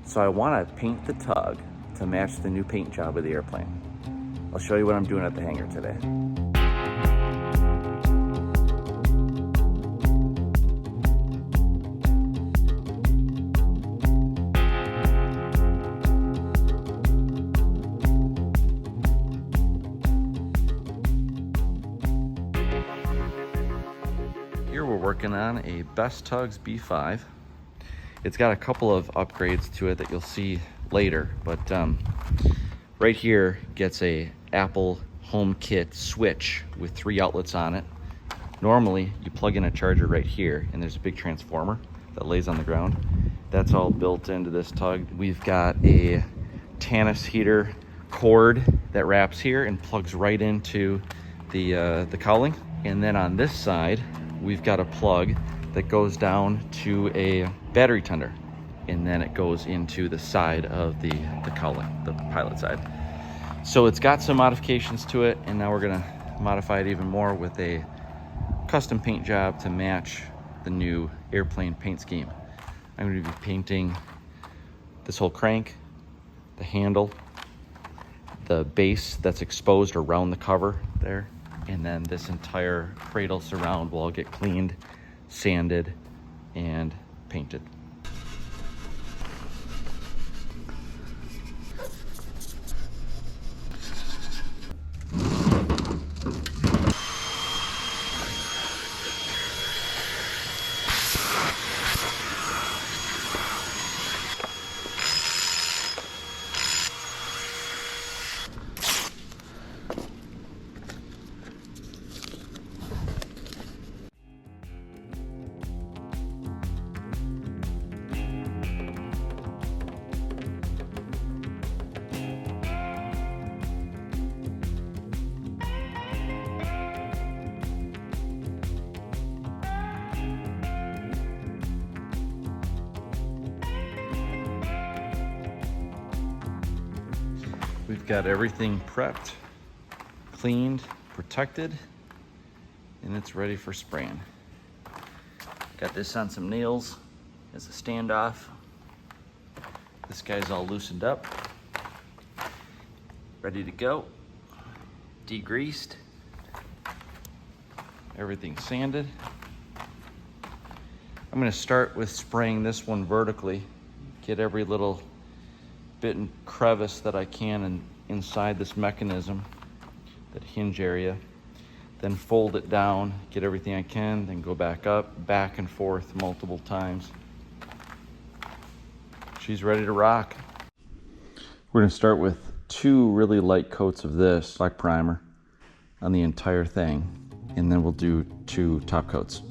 So I want to paint the Tug to match the new paint job of the airplane. I'll show you what I'm doing at the hangar today. Here we're working on a Best Tugs B5. It's got a couple of upgrades to it that you'll see later, but right here gets a Apple HomeKit switch with 3 outlets on it. Normally you plug in a charger right here and there's a big transformer that lays on the ground. That's all built into this Tug. We've got a Tannis heater cord that wraps here and plugs right into the cowling. And then on this side, we've got a plug that goes down to a battery tender, and then it goes into the side of the cowling, the pilot side. So it's got some modifications to it, and now we're gonna modify it even more with a custom paint job to match the new airplane paint scheme. I'm gonna be painting this whole crank, the handle, the base that's exposed around the cover there, and then this entire cradle surround will all get cleaned, sanded, and painted. We've got everything prepped, cleaned, protected, and it's ready for spraying. Got this on some nails as a standoff. This guy's all loosened up, ready to go, degreased, everything sanded. I'm gonna start with spraying this one vertically, get every little bit and crevice that I can inside this mechanism, that hinge area, then fold it down, get everything I can, then go back up, back and forth multiple times. She's ready to rock. We're gonna start with 2 really light coats of this black primer on the entire thing, and then we'll do 2 top coats.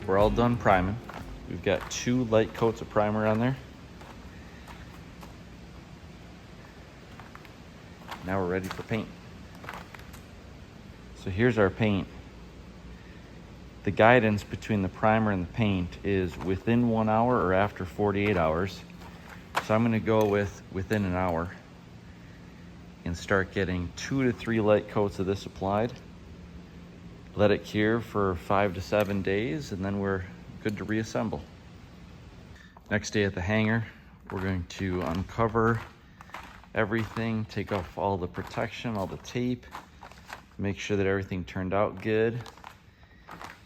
We're all done priming. We've got 2 light coats of primer on there. Now we're ready for paint. So here's our paint. The guidance between the primer and the paint is within 1 hour or after 48 hours. So I'm gonna go with within an hour and start getting 2 to 3 light coats of this applied. Let it cure for 5 to 7 days, and then we're good to reassemble. Next day at the hangar, we're going to uncover everything, take off all the protection, all the tape, make sure that everything turned out good,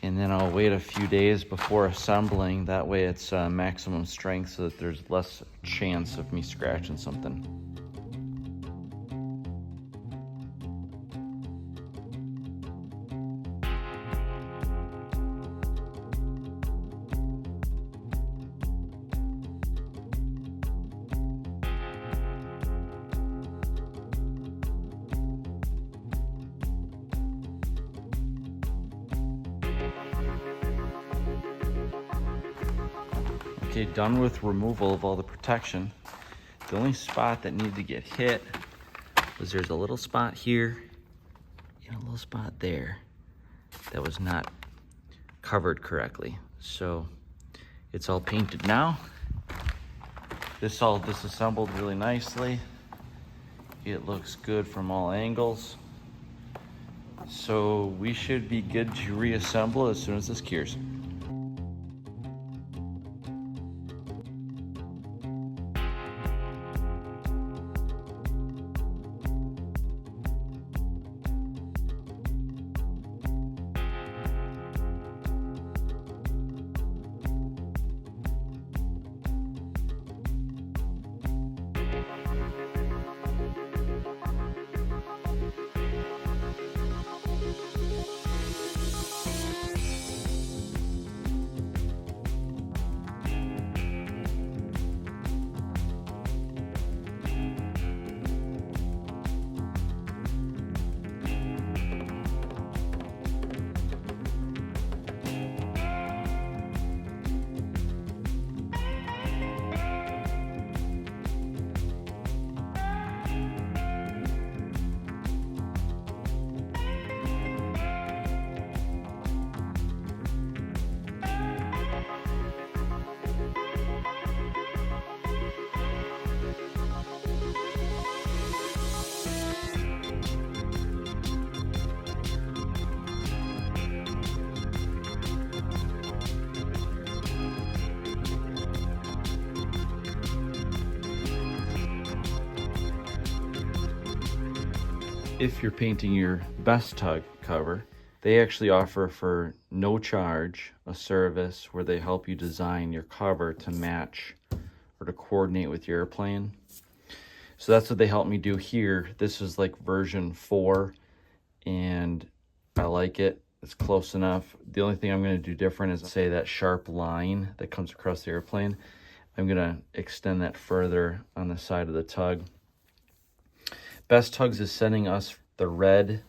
and then I'll wait a few days before assembling. That way it's maximum strength so that there's less chance of me scratching something. Okay, done with removal of all the protection. The only spot that needed to get hit was there's a little spot here and a little spot there that was not covered correctly. So it's all painted now. This all disassembled really nicely. It looks good from all angles. So we should be good to reassemble as soon as this cures. If you're painting your best tug cover, they actually offer for no charge a service where they help you design your cover to match or to coordinate with your airplane. So that's what they helped me do here. This is like version 4 and I like it. It's close enough. The only thing I'm going to do different is say that sharp line that comes across the airplane. I'm going to extend that further on the side of the tug. Best Tugs is sending us the red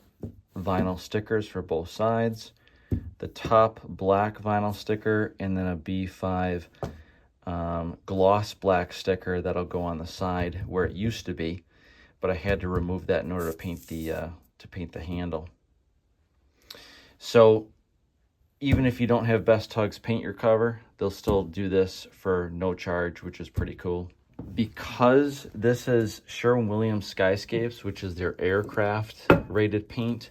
vinyl stickers for both sides, the top black vinyl sticker, and then a B5 gloss black sticker that'll go on the side where it used to be, but I had to remove that in order to paint the handle. So even if you don't have Best Tugs paint your cover, they'll still do this for no charge, which is pretty cool. Because this is Sherwin-Williams Skyscapes, which is their aircraft rated paint,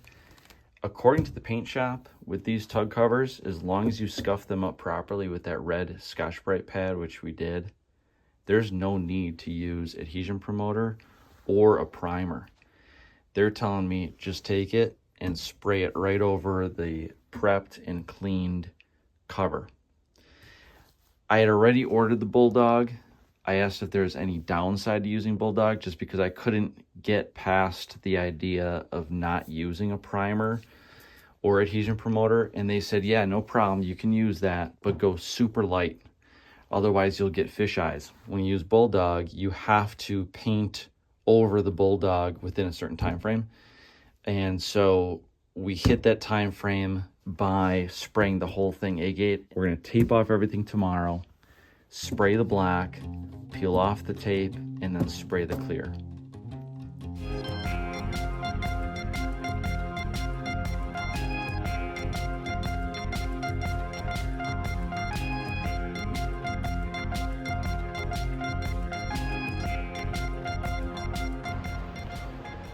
according to the paint shop, with these tug covers, as long as you scuff them up properly with that red Scotch-Brite pad, which we did, there's no need to use adhesion promoter or a primer. They're telling me just take it and spray it right over the prepped and cleaned cover. I had already ordered the Bulldog. I asked if there's any downside to using Bulldog just because I couldn't get past the idea of not using a primer or adhesion promoter. And they said, yeah, no problem. You can use that, but go super light. Otherwise, you'll get fish eyes. When you use Bulldog, you have to paint over the Bulldog within a certain time frame. And so we hit that time frame by spraying the whole thing agate. We're going to tape off everything tomorrow, spray the black, peel off the tape, and then spray the clear.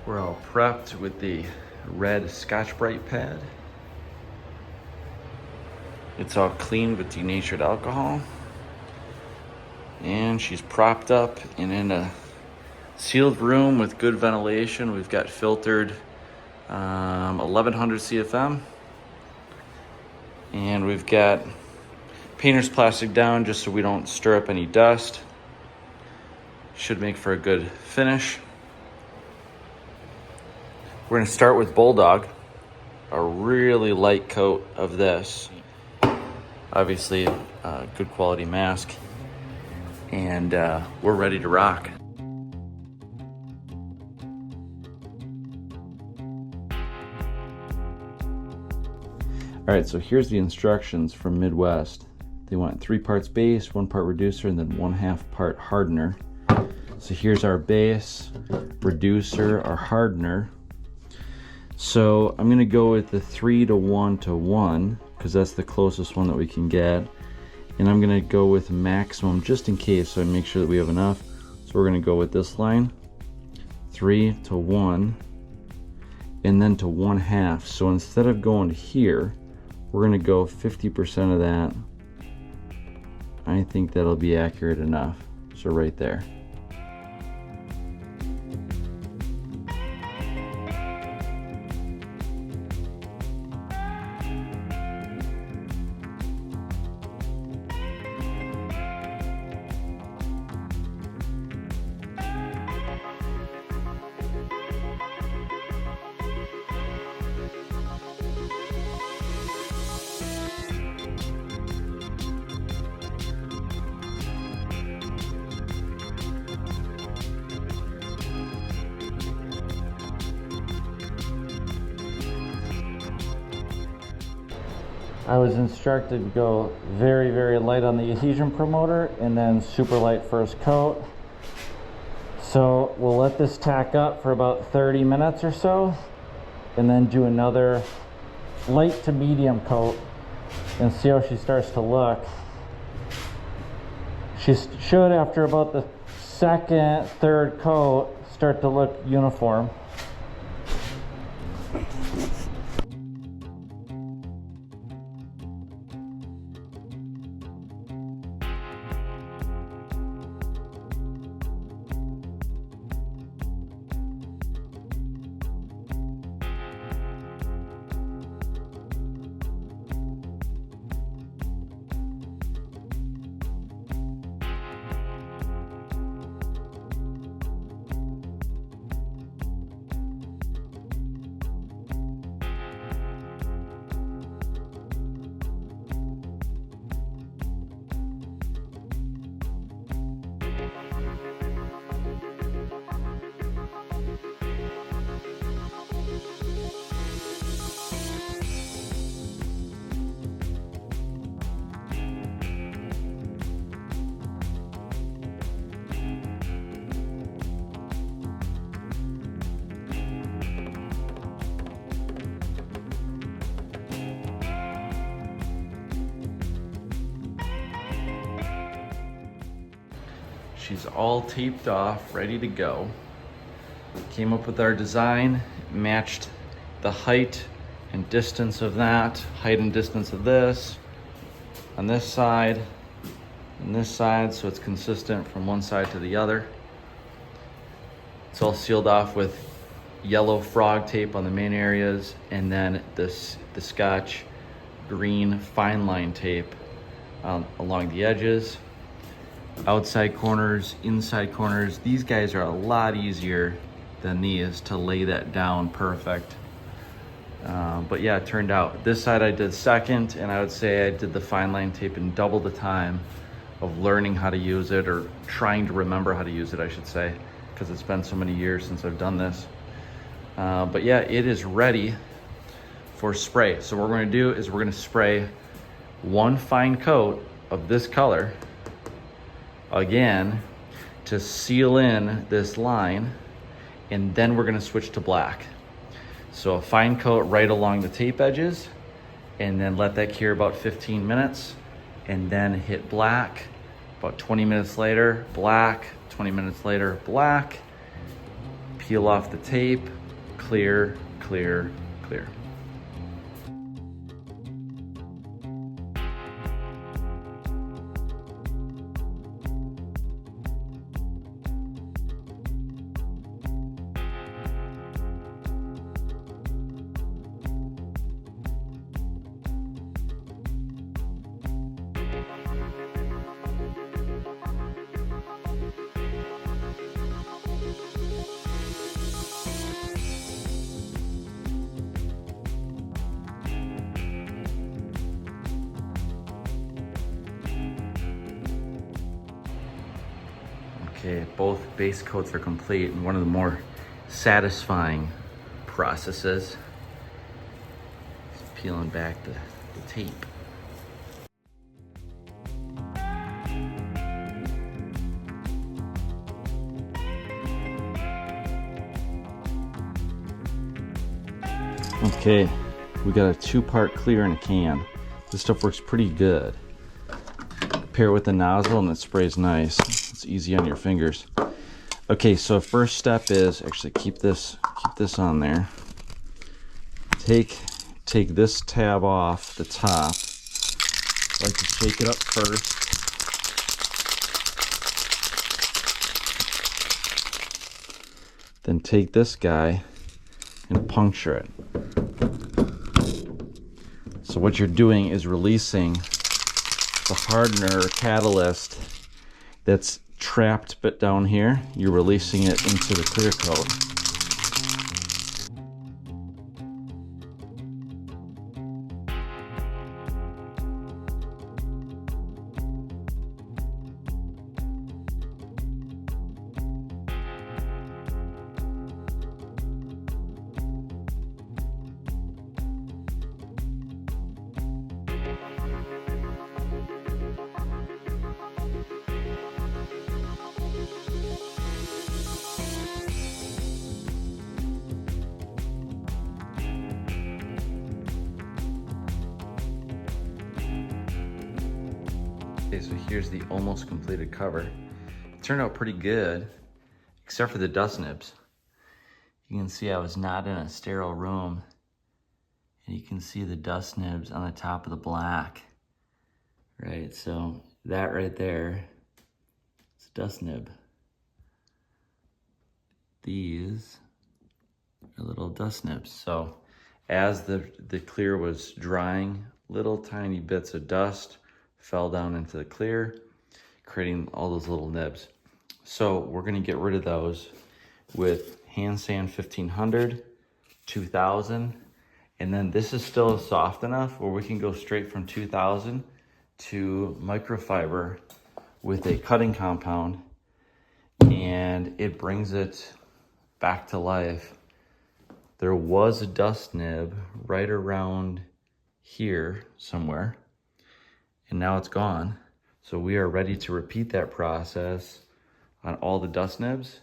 We're all prepped with the red Scotch-Brite pad. It's all cleaned with denatured alcohol. And she's propped up and in a sealed room with good ventilation. We've got filtered 1100 CFM. And we've got painter's plastic down just so we don't stir up any dust. Should make for a good finish. We're going to start with Bulldog, a really light coat of this. Obviously, a good quality mask. And we're ready to rock. All right, so here's the instructions from Midwest. They want 3 parts base, 1 part reducer, and then 1/2 part hardener. So here's our base, reducer, our hardener. So I'm gonna go with the 3:1:1 because that's the closest one that we can get. And I'm gonna go with maximum just in case, so I make sure that we have enough. So we're gonna go with this line, 3:1, and then to 1/2. So instead of going here, we're gonna go 50% of that. I think that'll be accurate enough. So right there. I was instructed to go very, very light on the adhesion promoter and then super light first coat. So we'll let this tack up for about 30 minutes or so and then do another light to medium coat and see how she starts to look. She should, after about the second, third coat, start to look uniform. She's all taped off, ready to go. Came up with our design, matched the height and distance of that, height and distance of this, on this side, and this side, so it's consistent from one side to the other. It's all sealed off with yellow frog tape on the main areas, and then the Scotch green fine line tape along the edges. Outside corners, inside corners. These guys are a lot easier than these to lay that down perfect. But yeah, it turned out. This side I did second, and I would say I did the fine line tape in double the time of learning how to use it, or trying to remember how to use it, I should say, because it's been so many years since I've done this. But yeah, it is ready for spray. So what we're gonna do is we're gonna spray one fine coat of this color again to seal in this line, and then we're gonna switch to black. So a fine coat right along the tape edges, and then let that cure about 15 minutes, and then hit black. About 20 minutes later, black. 20 minutes later, black. Peel off the tape, clear, clear, clear. Okay, both base coats are complete, and one of the more satisfying processes is peeling back the tape. Okay, we got a 2-part clear in a can. This stuff works pretty good. Pair it with the nozzle and it sprays nice. It's easy on your fingers. Okay, so first step is actually keep this on there. Take this tab off the top. I like to shake it up first. Then take this guy and puncture it. So what you're doing is releasing the hardener or catalyst that's trapped but down here. You're releasing it into the clear coat. Okay, so here's the almost completed cover. It turned out pretty good, except for the dust nibs. You can see I was not in a sterile room, and you can see the dust nibs on the top of the black, right? So that right there is a dust nib. These are little dust nibs. So as the clear was drying, little tiny bits of dust fell down into the clear, creating all those little nibs. So we're gonna get rid of those with hand sand 1500, 2000, and then this is still soft enough where we can go straight from 2000 to microfiber with a cutting compound, and it brings it back to life. There was a dust nib right around here somewhere, and now it's gone. So we are ready to repeat that process on all the dust nibs.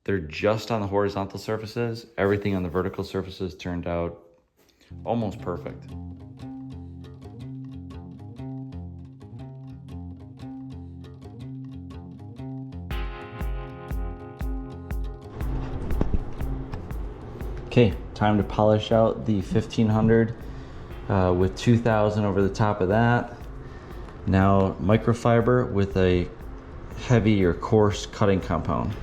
They're just on the horizontal surfaces. Everything on the vertical surfaces turned out almost perfect. Okay, time to polish out the 1500 with 2000 over the top of that. Now microfiber with a heavy or coarse cutting compound.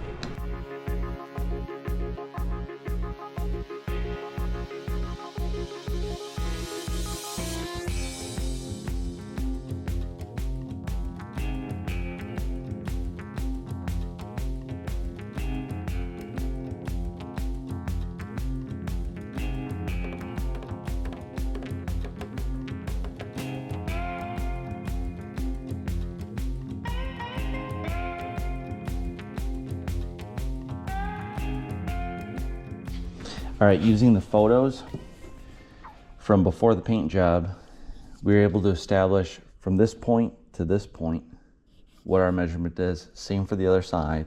All right, using the photos from before the paint job, we were able to establish from this point to this point what our measurement is. Same for the other side.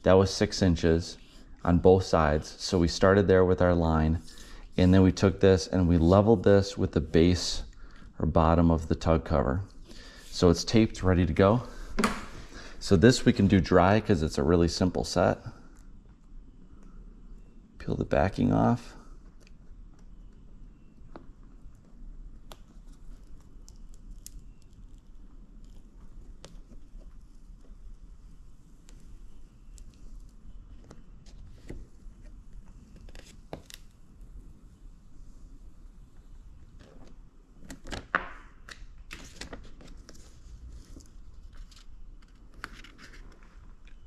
That was 6 inches on both sides. So we started there with our line, and then we took this and we leveled this with the base or bottom of the tug cover. So it's taped, ready to go. So this we can do dry because it's a really simple set. Peel the backing off.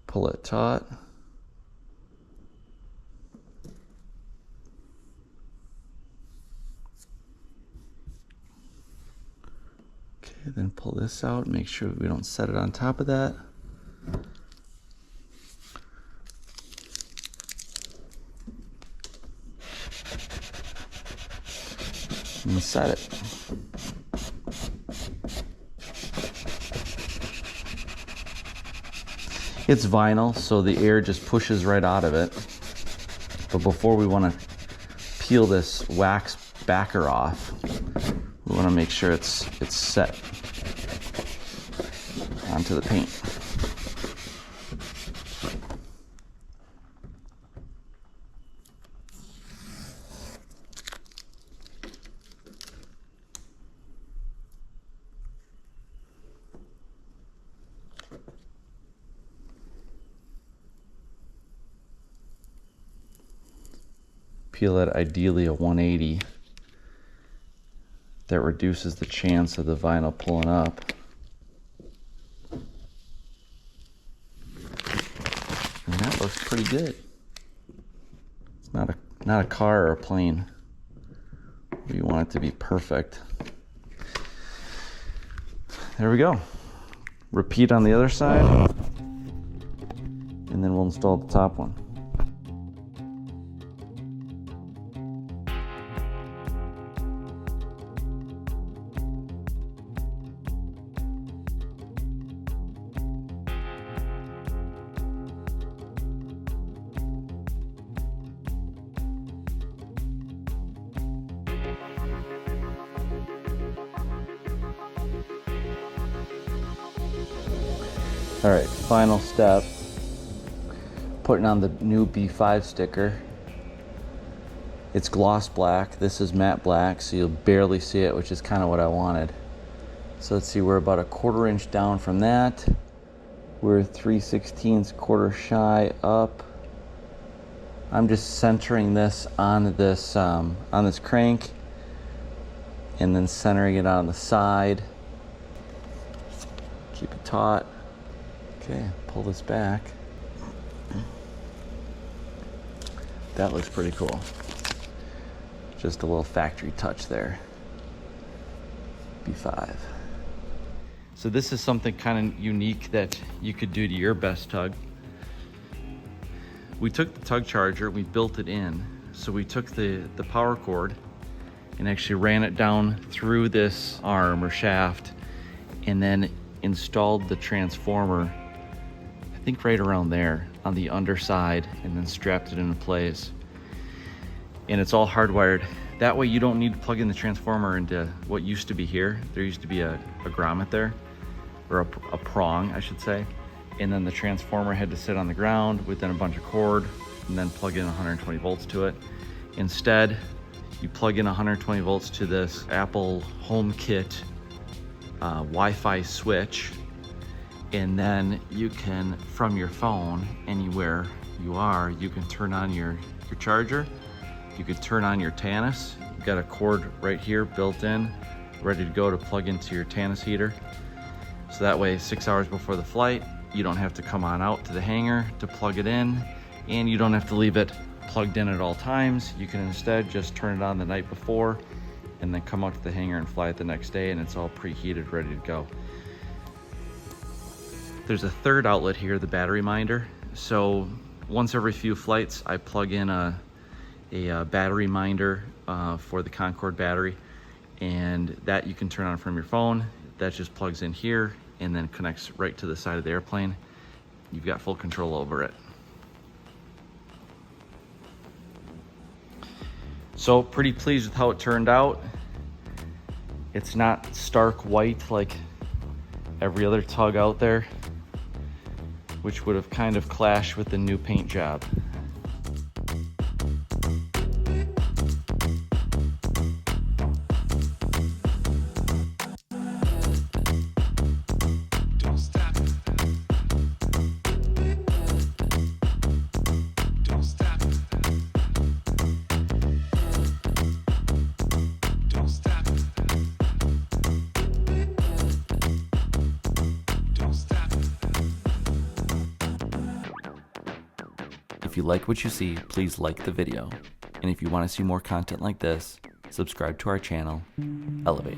Pull it taut. Then pull this out, make sure we don't set it on top of that. And set it. It's vinyl, so the air just pushes right out of it. But before we want to peel this wax backer off, we want to make sure it's set onto the paint. Peel at ideally a 180. That reduces the chance of the vinyl pulling up. And that looks pretty good. It's not a car or a plane. We want it to be perfect. There we go. Repeat on the other side, and then we'll install the top one. All right, final step, putting on the new B5 sticker. It's gloss black, this is matte black, so you'll barely see it, which is kind of what I wanted. So let's see, we're about a 1/4 inch down from that. We're 3/16 quarter shy up. I'm just centering this on this crank, and then centering it on the side. Keep it taut. Okay, pull this back. That looks pretty cool. Just a little factory touch there. B5. So this is something kind of unique that you could do to your best tug. We took the tug charger, we built it in. So we took the power cord and actually ran it down through this arm or shaft, and then installed the transformer, I think right around there on the underside, and then strapped it into place. And it's all hardwired. That way you don't need to plug in the transformer into what used to be here. There used to be a grommet there, or a prong, I should say. And then the transformer had to sit on the ground within a bunch of cord, and then plug in 120 volts to it. Instead, you plug in 120 volts to this Apple HomeKit Wi-Fi switch, and then you can, from your phone, anywhere you are, you can turn on your charger. You could turn on your Tannis. You've got a cord right here built in, ready to go to plug into your Tannis heater. So that way, 6 hours before the flight, you don't have to come on out to the hangar to plug it in, and you don't have to leave it plugged in at all times. You can instead just turn it on the night before, and then come out to the hangar and fly it the next day, and it's all preheated, ready to go. There's a third outlet here, the battery minder. So once every few flights, I plug in a battery minder for the Concorde battery, and that you can turn on from your phone. That just plugs in here and then connects right to the side of the airplane. You've got full control over it. So pretty pleased with how it turned out. It's not stark white like every other tug out there, which would have kind of clashed with the new paint job. If you like what you see, please like the video. And if you want to see more content like this, subscribe to our channel, Elevate.